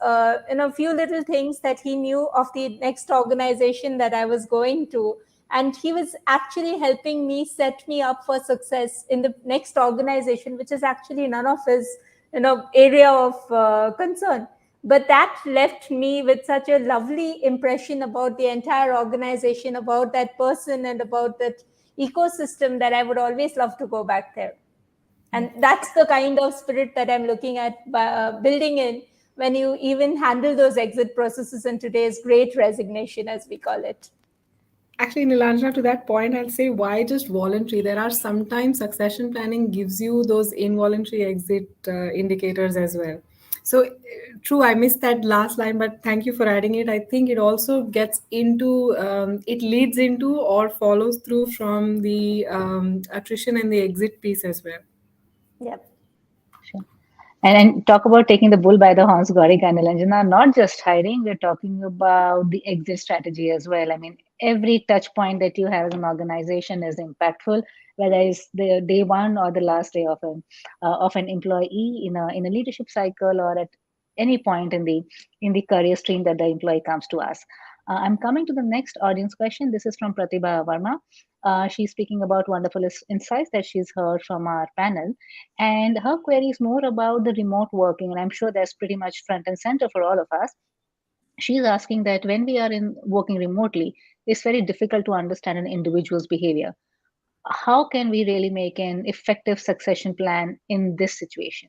few little things that he knew of the next organization that I was going to, and he was actually helping me set me up for success in the next organization, which is actually none of his area of concern. But that left me with such a lovely impression about the entire organization, about that person, and about that ecosystem, that I would always love to go back there. And that's the kind of spirit that I'm looking at building in when you even handle those exit processes in today's great resignation, as we call it. Actually, Nilanjana, to that point, I'll say, why just voluntary? There are sometimes succession planning gives you those involuntary exit indicators as well. So true, I missed that last line, but thank you for adding it. I think it also gets into, it leads into or follows through from the attrition and the exit piece as well. Yep. Sure. And talk about taking the bull by the horns, Gaurika and Nilanjana, not just hiring, we're talking about the exit strategy as well. I mean, every touch point that you have as an organization is impactful, whether it's the day one or the last day of an employee in a leadership cycle or at any point in the career stream that the employee comes to us. I'm coming to the next audience question. This is from Pratibha Verma. She's speaking about wonderful insights that she's heard from our panel. And her query is more about the remote working, and I'm sure that's pretty much front and center for all of us. She's asking that when we are in working remotely, it's very difficult to understand an individual's behavior. How can we really make an effective succession plan in this situation?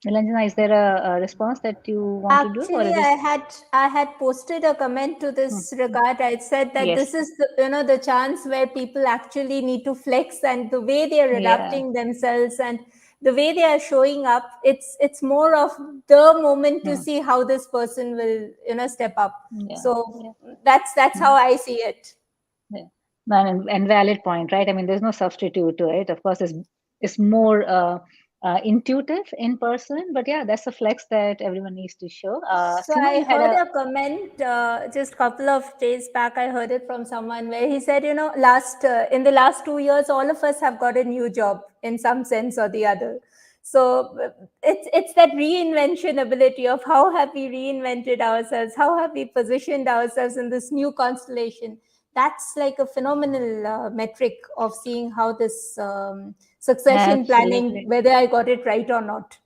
Nilanjana, is there a response that you want to do, or Actually, is this? I had posted a comment to Hmm, this regard. I said that yes, this is the, the chance where people actually need to flex, and the way they are yeah, adapting themselves and the way they are showing up, it's more of the moment to hmm, see how this person will step up. yeah, So yeah. that's Hmm. how I see it. Yeah. No, and valid point, right? I mean, there's no substitute to it. Of course, it's more intuitive in person, but yeah, that's a flex that everyone needs to show. So Sima, I you had heard a a comment just a couple of days back. I heard it from someone where he said, last in the last 2 years, all of us have got a new job in some sense or the other. So it's that reinvention ability of how have we reinvented ourselves, how have we positioned ourselves in this new constellation. That's like a phenomenal metric of seeing how this succession planning, absolutely. whether I got it right or not.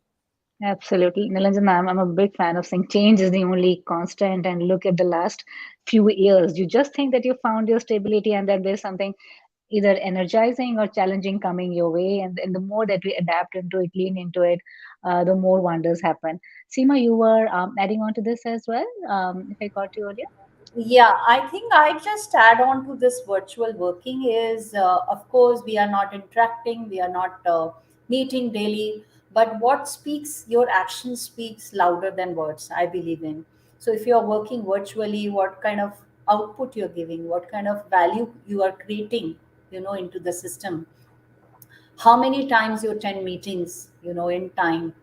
Absolutely. Nilanjan, I'm a big fan of saying change is the only constant. And look at the last few years. You just think that you found your stability and that there's something either energizing or challenging coming your way. And the more that we adapt into it, lean into it, the more wonders happen. Seema, you were adding on to this as well, if I caught you earlier. Yeah, I think I just add on to this virtual working is, of course, we are not interacting, we are not meeting daily, but what speaks, your action speaks louder than words, I believe in. So if you're working virtually, what kind of output you're giving, what kind of value you are creating, into the system, how many times you attend meetings in time,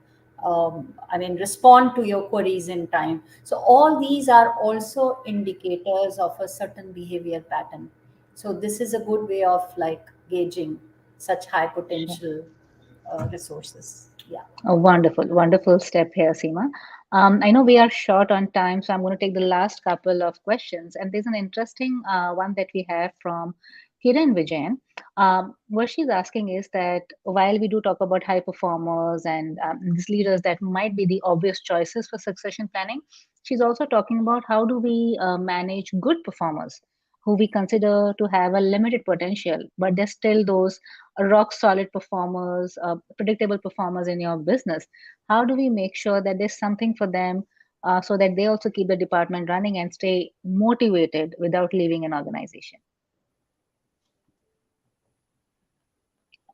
I mean respond to your queries in time. So all these are also indicators of a certain behavior pattern. So this is a good way of like gauging such high Sure. potential resources. Yeah. A wonderful, wonderful step here, Seema. I know we are short on time, so I'm going to take the last couple of questions. And there's an interesting one that we have from Kiran Vijayan. What she's asking is that while we do talk about high performers and these leaders that might be the obvious choices for succession planning, she's also talking about how do we manage good performers who we consider to have a limited potential, but they're still those rock solid performers, predictable performers in your business. How do we make sure that there's something for them so that they also keep the department running and stay motivated without leaving an organization?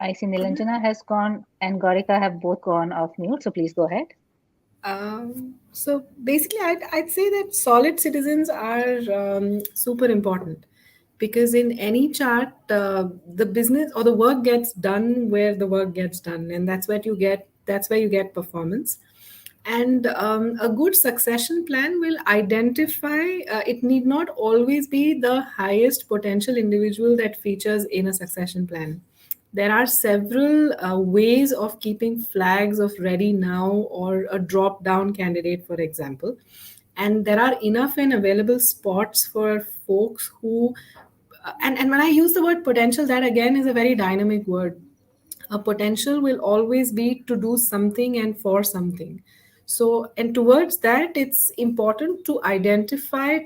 I see Nilanjana has gone and Gorika have both gone off mute, so please go ahead. So basically, I'd say that solid citizens are super important because in any chart, the business or the work gets done where the work gets done, and that's where you get performance. And a good succession plan will identify. It need not always be the highest potential individual that features in a succession plan. There are several ways of keeping flags of ready now or a drop down candidate, for example. And there are enough and available spots for folks who, and when I use the word potential, that again is a very dynamic word. A potential will always be to do something and for something. So, and towards that, it's important to identify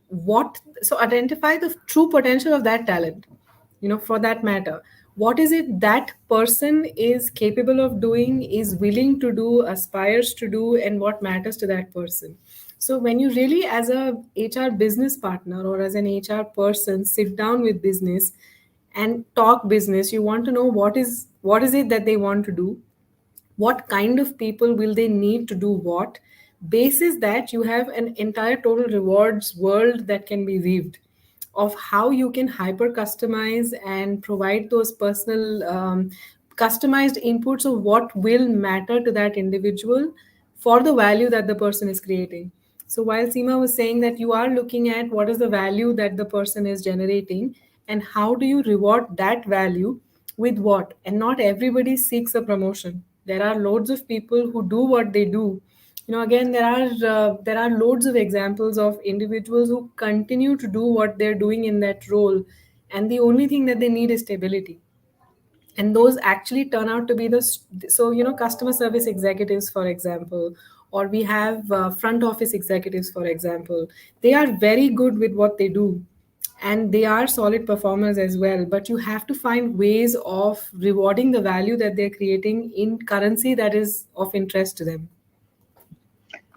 the true potential of that talent, for that matter. What is it that person is capable of doing, is willing to do, aspires to do, and what matters to that person? So when you really, as a HR business partner or as an HR person, sit down with business and talk business, you want to know what is it that they want to do, what kind of people will they need to do what. Basis that, you have an entire total rewards world that can be weaved of how you can hyper customize and provide those personal customized inputs of what will matter to that individual for the value that the person is creating. So while Seema was saying that you are looking at what is the value that the person is generating and how do you reward that value with what, and not everybody seeks a promotion. There are loads of people who do what they do. Again, there are loads of examples of individuals who continue to do what they're doing in that role, and the only thing that they need is stability. And those actually turn out to be customer service executives, for example, or we have front office executives, for example. They are very good with what they do, and they are solid performers as well, but you have to find ways of rewarding the value that they're creating in currency that is of interest to them.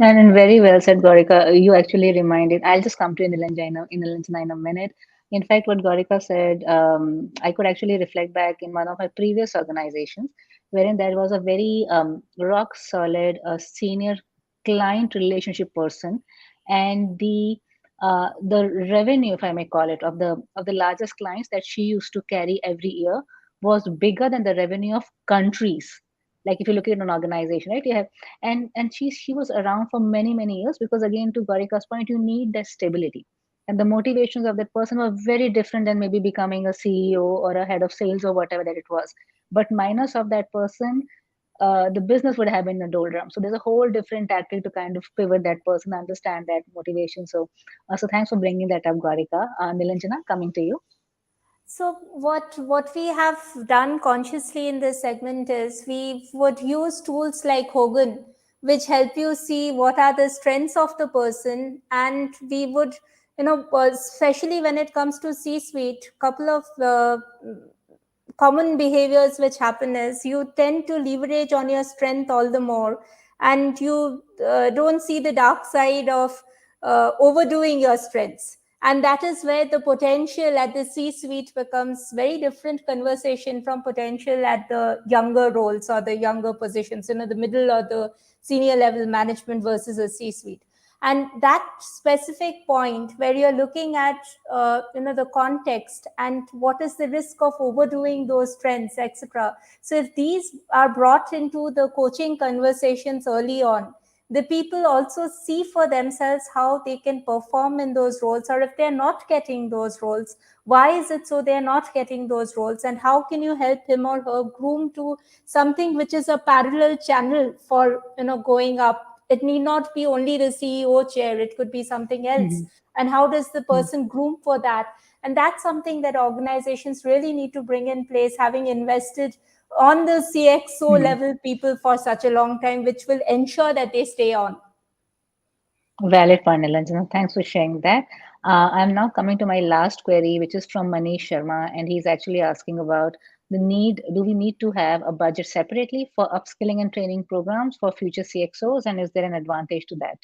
And very well said, Gorika. You actually reminded. I'll just come to Nilanjana in a minute. In fact, what Gorika said, I could actually reflect back in one of my previous organizations, wherein there was a very rock solid senior client relationship person, and the revenue, if I may call it, of the largest clients that she used to carry every year was bigger than the revenue of countries. Like if you look at an organization, right? You have and she was around for many years, because again, to Garika's point, you need that stability, and the motivations of that person were very different than maybe becoming a CEO or a head of sales or whatever that it was. But minus of that person, the business would have been in the doldrum. So there's a whole different tactic to kind of pivot that person, understand that motivation. So thanks for bringing that up, Garika. Nilanjana, coming to you. So what we have done consciously in this segment is we would use tools like Hogan, which help you see what are the strengths of the person, and we would, especially when it comes to C-suite, couple of common behaviors which happen is you tend to leverage on your strength all the more, and you don't see the dark side of overdoing your strengths. And that is where the potential at the C-suite becomes very different conversation from potential at the younger roles or the younger positions, the middle or the senior level management versus a C-suite. And that specific point where you're looking at the context and what is the risk of overdoing those trends, etc. So if these are brought into the coaching conversations early on, the people also see for themselves how they can perform in those roles, or if they're not getting those roles, why is it so they're not getting those roles, and how can you help him or her groom to something which is a parallel channel for going up. It need not be only the CEO chair, it could be something else. And how does the person groom for that? And that's something that organizations really need to bring in place, having invested on the CXO level people for such a long time, which will ensure that they stay on. Valid point, Nilanjana. Thanks for sharing that. I'm now coming to my last query, which is from Manish Sharma, and he's actually asking about the need. Do we need to have a budget separately for upskilling and training programs for future CXOs, and is there an advantage to that?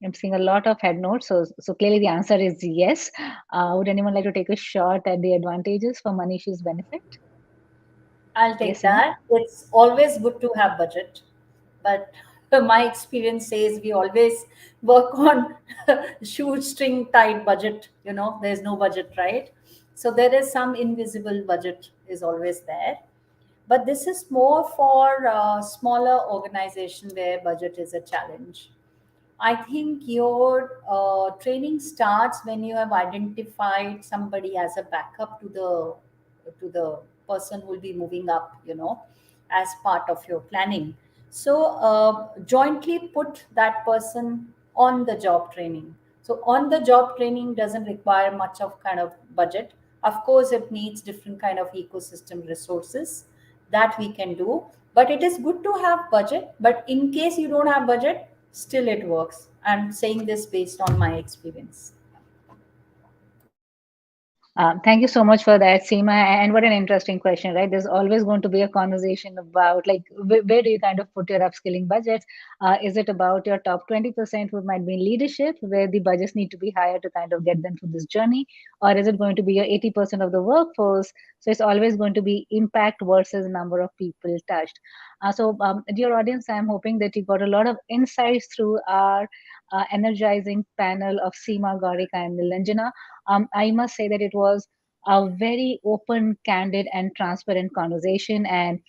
I'm seeing a lot of head notes, so clearly the answer is yes. Would anyone like to take a shot at the advantages for Manish's benefit? I'll take Yes, Seema? that. It's always good to have budget, but my experience says we always work on shoestring tight budget. There's no budget, right? So there is some invisible budget is always there, but this is more for smaller organization where budget is a challenge. I think your training starts when you have identified somebody as a backup to the person who will be moving up, as part of your planning. So jointly put that person on the job training. So on the job training doesn't require much of kind of budget. Of course, it needs different kind of ecosystem resources that we can do, but it is good to have budget. But in case you don't have budget, still it works. I'm saying this based on my experience. Thank you so much for that, Seema. And what an interesting question, right? There's always going to be a conversation about like where do you kind of put your upskilling budgets? Is it about your top 20% who might be in leadership, where the budgets need to be higher to kind of get them through this journey? Or is it going to be your 80% of the workforce? So it's always going to be impact versus number of people touched. Dear audience, I'm hoping that you got a lot of insights through our energizing panel of Seema, Gaurika, and Nilanjana. I must say that it was a very open, candid, and transparent conversation. And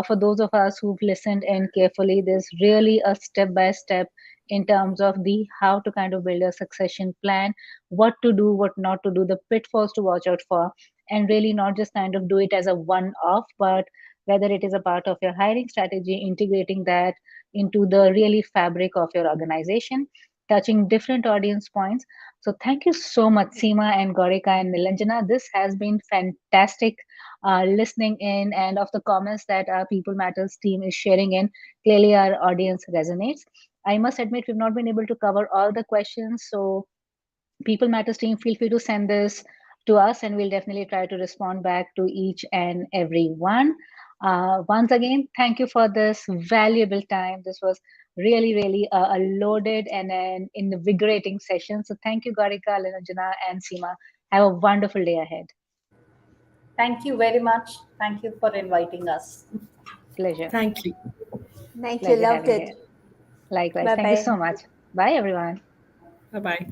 for those of us who've listened in carefully, there's really a step by step in terms of the how to kind of build a succession plan, what to do, what not to do, the pitfalls to watch out for, and really not just kind of do it as a one off, but whether it is a part of your hiring strategy, integrating that into the really fabric of your organization, touching different audience points. So thank you so much, Seema and Gorika and Nilanjana. This has been fantastic listening in, and of the comments that our People Matters team is sharing in, clearly our audience resonates. I must admit we've not been able to cover all the questions, so People Matters team, feel free to send this to us, and we'll definitely try to respond back to each and every one. Once again, thank you for this valuable time. This was really, really a loaded and an invigorating session. So thank you, Garika, Linojana, and Seema. Have a wonderful day ahead. Thank you very much. Thank you for inviting us. Pleasure. Thank you. Thank you. Pleasure Loved having it. you. Likewise. Bye Thank you bye. so much. Bye, everyone. Bye bye.